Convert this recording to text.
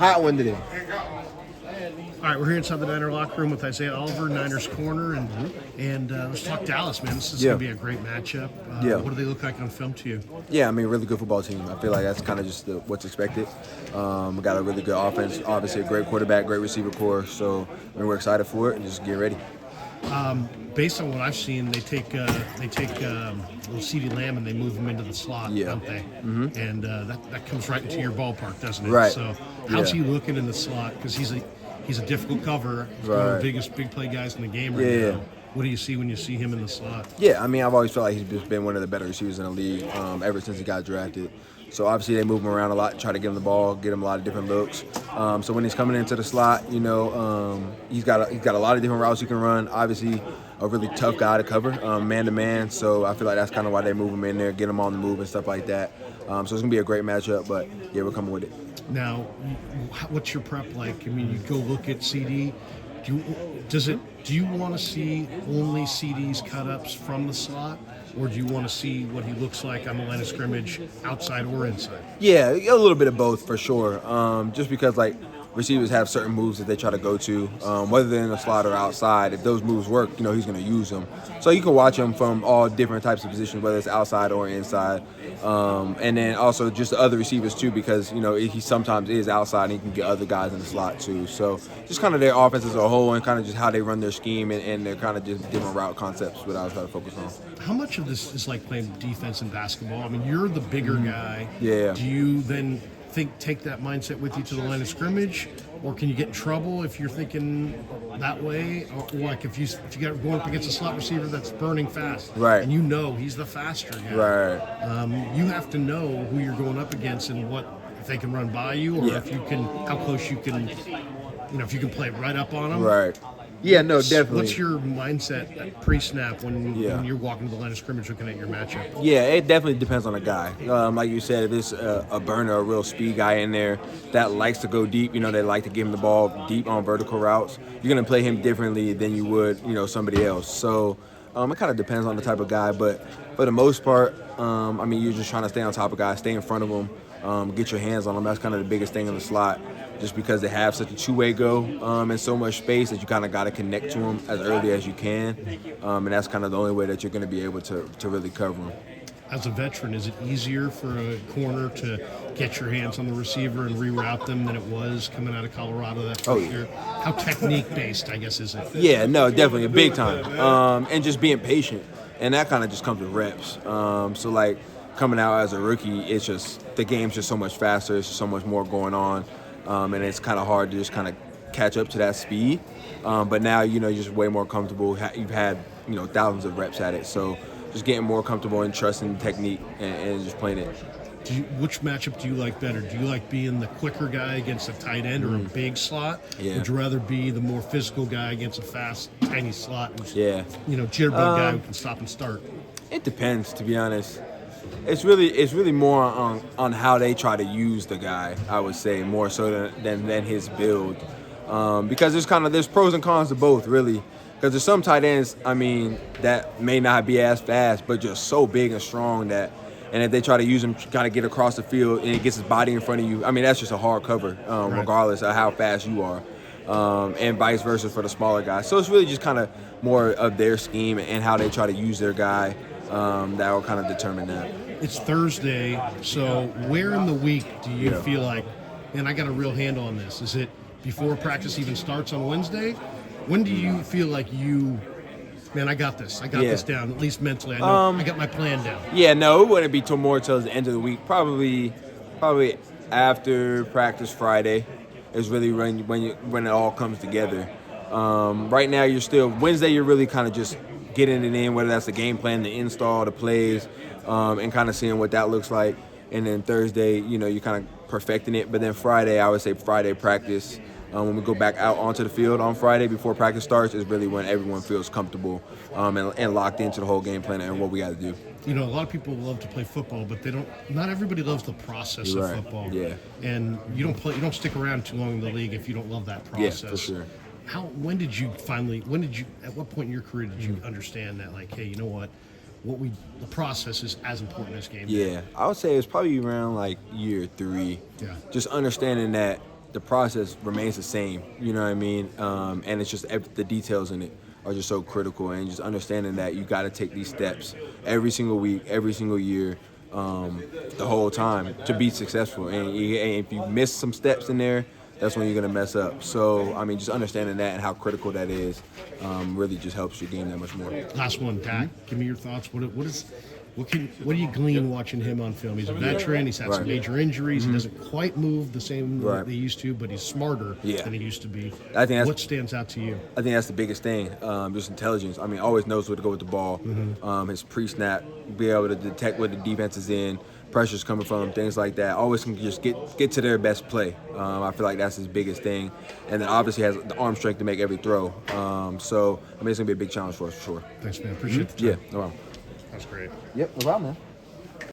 hot one today. All right, we're here inside the Niner locker room with Isaiah Oliver, Niners corner, and let's talk Dallas, man. This is going to be a great matchup. What do they look like on film to you? Yeah, I mean, really good football team. I feel like that's kind of just what's expected. We got a really good offense, obviously a great quarterback, great receiver core. So we're excited for it and just get ready. Based on what I've seen, they take little Ceedee Lamb and they move him into the slot, don't they? Mm-hmm. And that comes right into your ballpark, doesn't it? Right. So how's he looking in the slot? Because he's a difficult cover. He's one of the biggest big play guys in the game right now. What do you see when you see him in the slot? Yeah, I mean, I've always felt like he's just been one of the better receivers in the league ever since he got drafted. So obviously they move him around a lot, try to get him the ball, get him a lot of different looks. So when he's coming into the slot, he's got a lot of different routes he can run. Obviously, a really tough guy to cover, man to man. So I feel like that's kind of why they move him in there, get him on the move and stuff like that. So it's gonna be a great matchup, but yeah, we're coming with it. Now, what's your prep like? I mean, you go look at Ceedee. Do you want to see only Ceedee's cut-ups from the slot, or do you want to see what he looks like on the line of scrimmage, outside or inside? Yeah, a little bit of both for sure. Just because receivers have certain moves that they try to go to, whether they're in the slot or outside. If those moves work, he's going to use them. So you can watch him from all different types of positions, whether it's outside or inside. And then also just the other receivers too, because, he sometimes is outside and he can get other guys in the slot too. So just kind of their offense as a whole and kind of just how they run their scheme and their kind of just different route concepts what I was trying to focus on. How much of this is like playing defense in basketball? I mean, you're the bigger guy. Yeah. Do you then take that mindset with you to the line of scrimmage, or can you get in trouble if you're thinking that way? Or like if you got going up against a slot receiver that's burning fast, right? And he's the faster guy, right? You have to know who you're going up against and if they can run by you, or how close you can, if you can play right up on them, right? Yeah, no, definitely. What's your mindset at pre-snap when you're walking to the line of scrimmage looking at your matchup? Yeah, it definitely depends on the guy. Like you said, if it's a burner, a real speed guy in there that likes to go deep, they like to give him the ball deep on vertical routes, you're going to play him differently than you would, somebody else. So it kind of depends on the type of guy. But for the most part, you're just trying to stay on top of guys, stay in front of them, get your hands on them. That's kind of the biggest thing in the slot. Just because they have such a two-way go and so much space that you kind of got to connect to them as early as you can. And that's kind of the only way that you're going to be able to really cover them. As a veteran, is it easier for a corner to get your hands on the receiver and reroute them than it was coming out of Colorado that first year? How technique-based, I guess, is it? Yeah, no, definitely, big time. And just being patient. And that kind of just comes with reps. So, coming out as a rookie, it's just the game's just so much faster. There's just so much more going on. And it's kind of hard to just kind of catch up to that speed. But now, you're just way more comfortable. You've had, thousands of reps at it. So just getting more comfortable and trusting the technique and just playing it. Which matchup do you like better? Do you like being the quicker guy against a tight end or a big slot? Yeah. Would you rather be the more physical guy against a fast, tiny slot? Yeah. Jitterbug guy who can stop and start? It depends, to be honest. It's really more on how they try to use the guy, I would say, more so than his build. Because there's pros and cons to both, really. Because there's some tight ends, that may not be as fast, but just so big and strong that, and if they try to use him, got to get across the field and he gets his body in front of you, that's just a hard cover, regardless of how fast you are. And vice versa for the smaller guys. So it's really just kind of more of their scheme and how they try to use their guy that will kind of determine that. It's Thursday, so where in the week do you feel like, man, I got a real handle on this? Is it before practice even starts on Wednesday? When do you feel like I got this. I got this down, at least mentally. I know I got my plan down. Yeah, no, it wouldn't be till more towards the end of the week. Probably after practice Friday is really when it all comes together. Right now, Wednesday, you're really kind of just getting it in, whether that's the game plan, the install, the plays, and kind of seeing what that looks like. And then Thursday, you're kind of perfecting it. But then Friday, I would say Friday practice, when we go back out onto the field on Friday before practice starts, is really when everyone feels comfortable and locked into the whole game plan and what we got to do. A lot of people love to play football, but not everybody loves the process of football. Yeah. And you don't stick around too long in the league if you don't love that process. Yeah, for sure. At what point in your career did you understand that, like, hey, you know what? The process is as important as game day? Yeah, I would say it's probably around like year 3. Yeah. Just understanding that the process remains the same. You know what I mean? And it's just the details in it are just so critical, and just understanding that you got to take these steps every single week, every single year, the whole time to be successful. And if you miss some steps in there, that's when you're going to mess up. So, I mean, just understanding that and how critical that is really just helps your game that much more. Last one, Dak. Give me your thoughts. What do you glean watching him on film? He's a veteran. He's had some major injuries. He doesn't quite move the same that he used to, but he's smarter than he used to be. I think what stands out to you? I think that's the biggest thing. Just intelligence. I mean, always knows where to go with the ball. His pre-snap, be able to detect where the defense is in, pressure's coming from, things like that. Always can just get to their best play. I feel like that's his biggest thing. And then obviously has the arm strength to make every throw. So, I mean, it's going to be a big challenge for us for sure. Thanks, man. Appreciate the time. Yeah, no problem. That's great. Yep, no problem, man.